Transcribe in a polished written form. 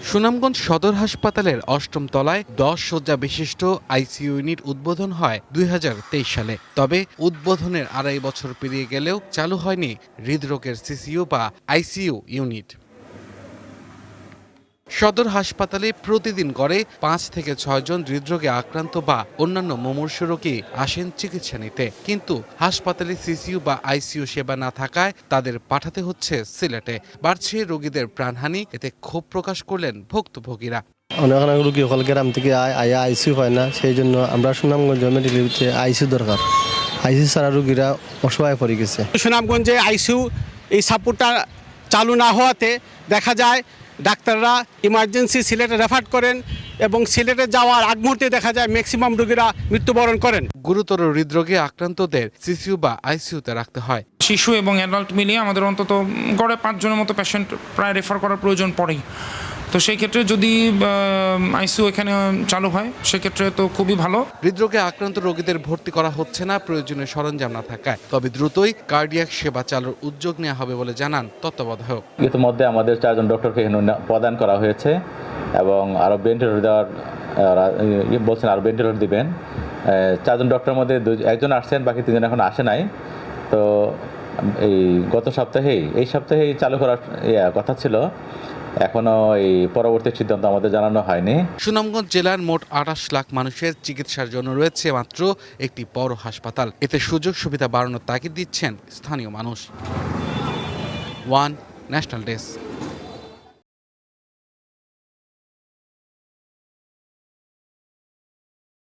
সুনামগঞ্জ সদর হাসপাতালের ৮ম তলায় ১০ শয্যা বিশিষ্ট আইসিইউ ইউনিট উদ্বোধন হয় ২০২৩ সালে। তবে উদ্বোধনের ২.৫ বছর পেরিয়ে গেলেও চালু হয়নি হৃদরোগের সিসিইউ বা আইসিইউ ইউনিট। সদর হাসপাতালে প্রতিদিন গড়ে ৫ থেকে ৬ জন হৃদরোগে আক্রান্ত বা অন্যান্য মুমূর্ষু রোগী আসেন চিকিৎসা নিতে, কিন্তু হাসপাতালে সিসিইউ বা আইসিইউ সেবা না থাকায় তাদের পাঠাতে হচ্ছে সিলেটে। বাড়ছে রোগীদের প্রাণহানি, এতে ক্ষোভ প্রকাশ করলেন ভুক্তভোগীরা। অনেক অনেক রোগী সকল গ্রাম থেকে আয়া আইসিইউ পায় না, সেই জন্য আমরা সুনামগঞ্জ মেডিকেলে আইসিইউ দরকার। আইসিইউ ছাড়া রোগীরা অসহায় পড়ে গেছে। সুনামগঞ্জে আইসিইউ এই সাপোর্টটা চালু না হওয়াতে দেখা যায় ডাক্তাররা ইমার্জেন্সি সিলেটে রেফার করেন এবং সিলেটে যাওয়ার আগ মুহূর্তে দেখা যায় ম্যাক্সিমাম রোগীরা মৃত্যুবরণ করেন। গুরুতর হৃদরোগে আক্রান্তদের সিসিইউ বা আইসিইউতে রাখতে হয়। শিশু এবং অ্যাডাল্ট মিলিয়ে আমাদের অন্তত গড়ে ৫ জনের মতো পেশেন্ট প্রায় রেফার করার প্রয়োজন পড়েই। তো সেই ক্ষেত্রে যদি আইসিইউ এখানে চালু হয় সেক্ষেত্রে তো খুবই ভালো। হৃদরোগে আক্রান্ত রোগীদের ভর্তি করা হচ্ছে না প্রয়োজনীয় সরঞ্জাম না থাকায়, তবে দ্রুতই কার্ডিয়াক সেবা চালুর উদ্যোগ নেওয়া হবে বলে জানান তত্ত্বাবধায়ক। ইতিমধ্যে আমাদের 4 জন ডক্টরকে প্রদান করা হয়েছে এবং আরও ভেন্টিলেটর দেওয়ার বলছেন, আরও ভেন্টিলেটর দিবেন। 4 জন ডক্টরের মধ্যে একজন আসছেন, বাকি 3 জন এখন আসে নাই। তো এই গত সপ্তাহেই এই সপ্তাহেই চালু করার কথা ছিল, এখনো এই পরবর্তী সিদ্ধান্ত আমাদের জানানো হয়নি। সুনামগঞ্জ জেলার মোট ২৮ লাখ মানুষের চিকিৎসার জন্য রয়েছে মাত্র একটি বড় হাসপাতাল। এতে সুযোগ সুবিধা বাড়ানোর তাগিদ দিচ্ছেন স্থানীয় মানুষ। One national desk.